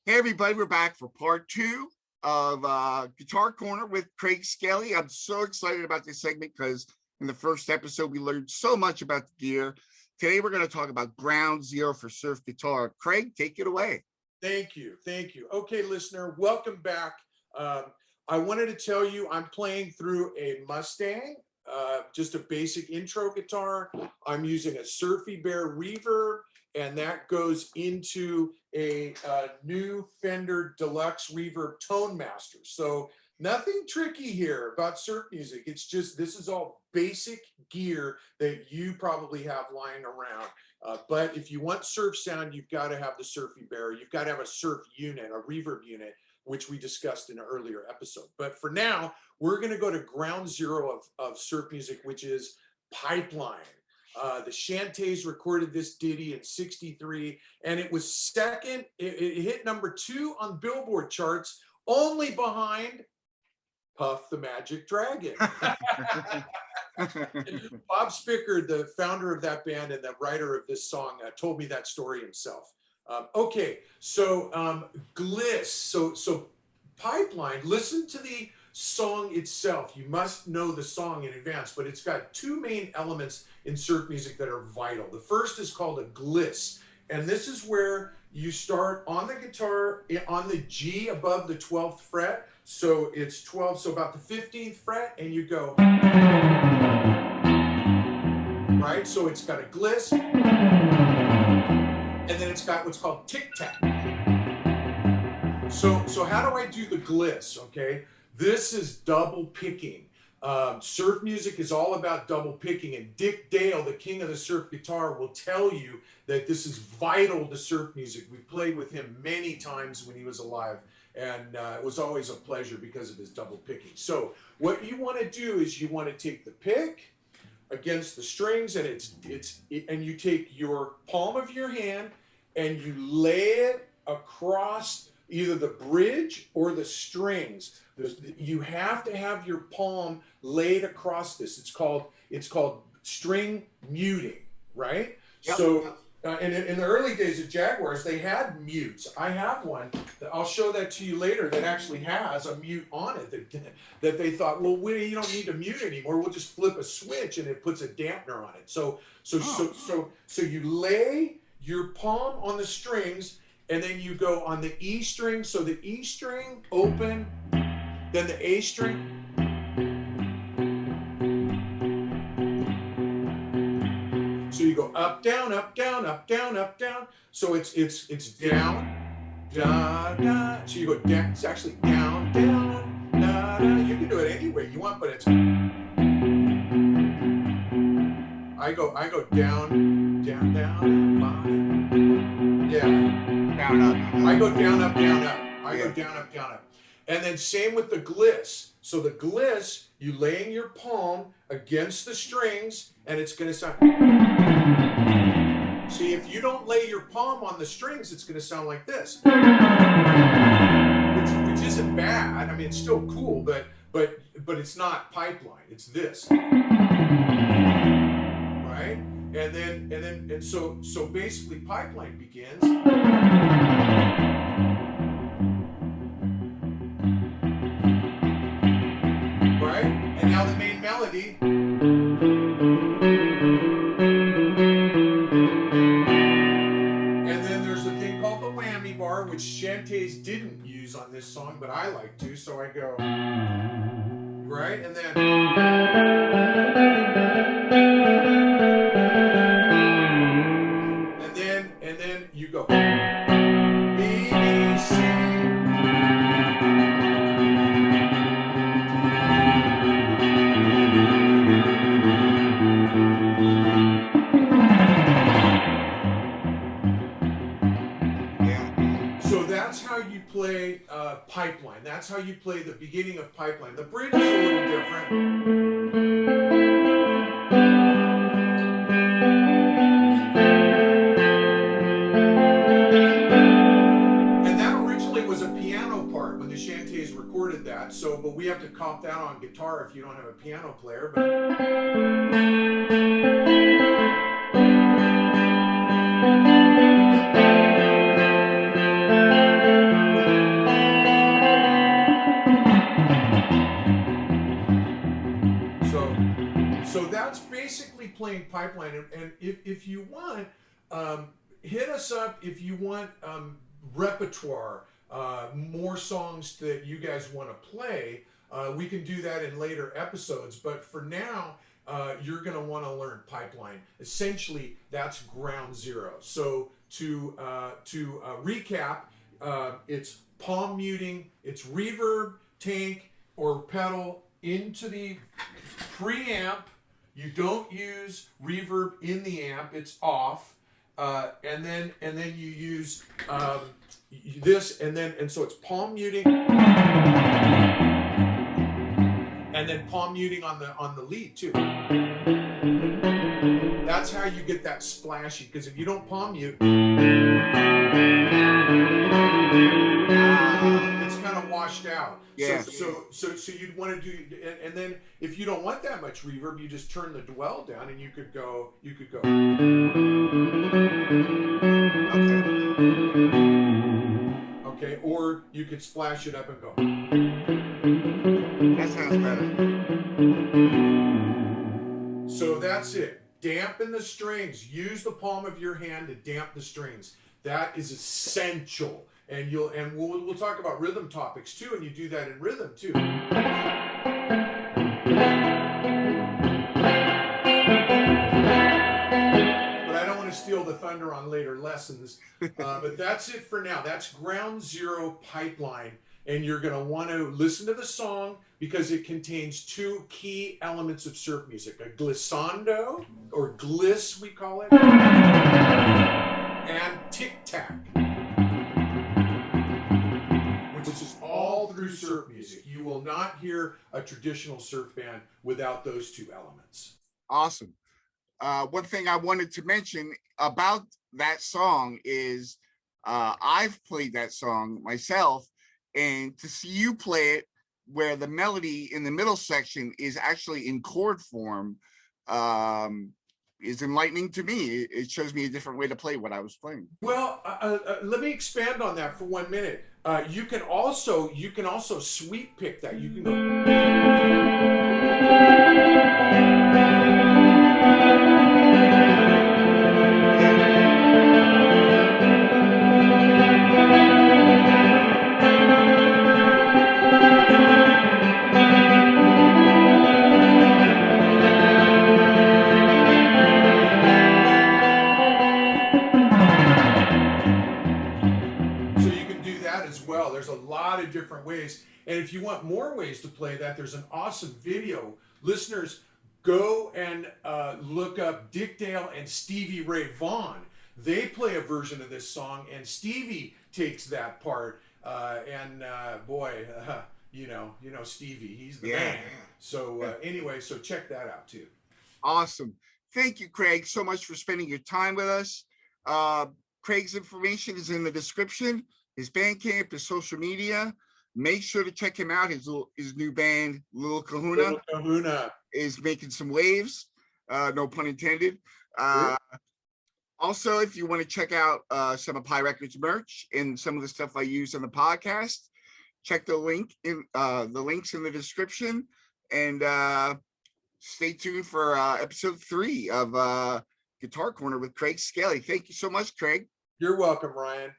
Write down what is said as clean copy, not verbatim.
Hey everybody, we're back for part two of Guitar Corner with Craig Skelly. I'm so excited about this segment because in the first episode we learned so much about the gear. Today we're going to talk about ground zero for surf guitar. Craig, take it away. Thank you. Okay, listener, welcome back. I wanted to tell you I'm playing through a Mustang, just a basic intro guitar. I'm using a Surfy Reverb, and that goes into a new Fender Deluxe Reverb Tone Master. So nothing tricky here about surf music. It's just, this is all basic gear that you probably have lying around. But if you want surf sound, you've got to have the Surfy Bear. You've got to have a surf unit, a reverb unit, which we discussed in an earlier episode. But for now, we're going to go to ground zero of surf music, which is Pipeline. The Shantays recorded this ditty in '63, and it was second. It hit #2 on Billboard charts, only behind Puff the Magic Dragon. Bob Spicker, the founder of that band and the writer of this song, told me that story himself. Okay, so Gliss, so Pipeline, listen to the song itself. You must know the song in advance, but it's got two main elements in surf music that are vital. The first is called a gliss, and this is where you start on the guitar on the G above the 12th fret. So it's 12, so about the 15th fret, and you go, right? So it's got a gliss, and then it's got what's called tic-tac. So how do I do the gliss, okay? This is double picking. Surf music is all about double picking, and Dick Dale, the king of the surf guitar, will tell you that this is vital to surf music. We played with him many times when he was alive, and it was always a pleasure because of his double picking. So what you want to do is you want to take the pick against the strings, and and you take your palm of your hand and you lay it across either the bridge or the strings. You have to have your palm laid across this. It's called string muting, right? Yep. So in the early days of Jaguars, they had mutes. I have one. I'll show that to you later that actually has a mute on it that they thought, well, you don't need to mute anymore. We'll just flip a switch and it puts a dampener on it. So you lay your palm on the strings, and then you go on the E string. So the E string open, then the A string. So you go up, down, up, down, up, down, up, down. So it's down, da, da. So you go down, it's actually down, down, da, da. You can do it any way you want, but it's, I go down, down, down, bottom. Yeah. Down, up. I go down, up, down, up. I go down, up, down, up. And then same with the gliss. So the gliss, you laying your palm against the strings, and it's going to sound. See, if you don't lay your palm on the strings, it's going to sound like this, which isn't bad. I mean, it's still cool, but it's not Pipeline. It's this, right? And so basically, Pipeline begins. Right? And now the main melody. And then there's a thing called the whammy bar, which Shantays didn't use on this song, but I like to. So I go, right? And then. And then you go B, B, C. Yeah. So that's how you play Pipeline. That's how you play the beginning of Pipeline. The bridge is a little different. Recorded that, so but we have to cop that on guitar if you don't have a piano player. But playing Pipeline, and if you want, hit us up if you want repertoire, more songs that you guys want to play. We can do that in later episodes, but for now, you're going to want to learn Pipeline. Essentially, that's ground zero. So to recap, it's palm muting, it's reverb, tank, or pedal into the preamp. You don't use reverb in the amp; it's off, and then you use this, and so it's palm muting, and then palm muting on the lead too. That's how you get that splashy. Because if you don't palm mute, it's kind of washed out. Yeah. So you'd want to do, and then if you don't want that much reverb, you just turn the dwell down, and you could go. Okay, or you could splash it up and go. That sounds better. So that's it. Dampen the strings. Use the palm of your hand to damp the strings. That is essential. And we'll talk about rhythm topics too, and you do that in rhythm too. But I don't want to steal the thunder on later lessons. But that's it for now. That's ground zero Pipeline. And you're going to want to listen to the song because it contains two key elements of surf music: a glissando, or gliss we call it, and tic-tac, which is all through surf music. You will not hear a traditional surf band without those two elements. Awesome. One thing I wanted to mention about that song is I've played that song myself, and to see you play it where the melody in the middle section is actually in chord form is enlightening to me. It shows me a different way to play what I was playing. Well, let me expand on that for 1 minute. You can also sweep pick that. You can go. There's a lot of different ways, and if you want more ways to play that, there's an awesome video. Listeners, go and look up Dick Dale and Stevie Ray Vaughan. They play a version of this song, and Stevie takes that part. You know Stevie, he's the man. So anyway, so check that out too. Awesome. Thank you, Craig, so much for spending your time with us. Craig's information is in the description. His Bandcamp, his social media. Make sure to check him out. His new band, Little Kahuna, is making some waves. No pun intended. Also, if you want to check out some of Pie Records merch and some of the stuff I use on the podcast, check the links in the description, and stay tuned for episode 3 of Guitar Corner with Craig Skelly. Thank you so much, Craig. You're welcome, Ryan.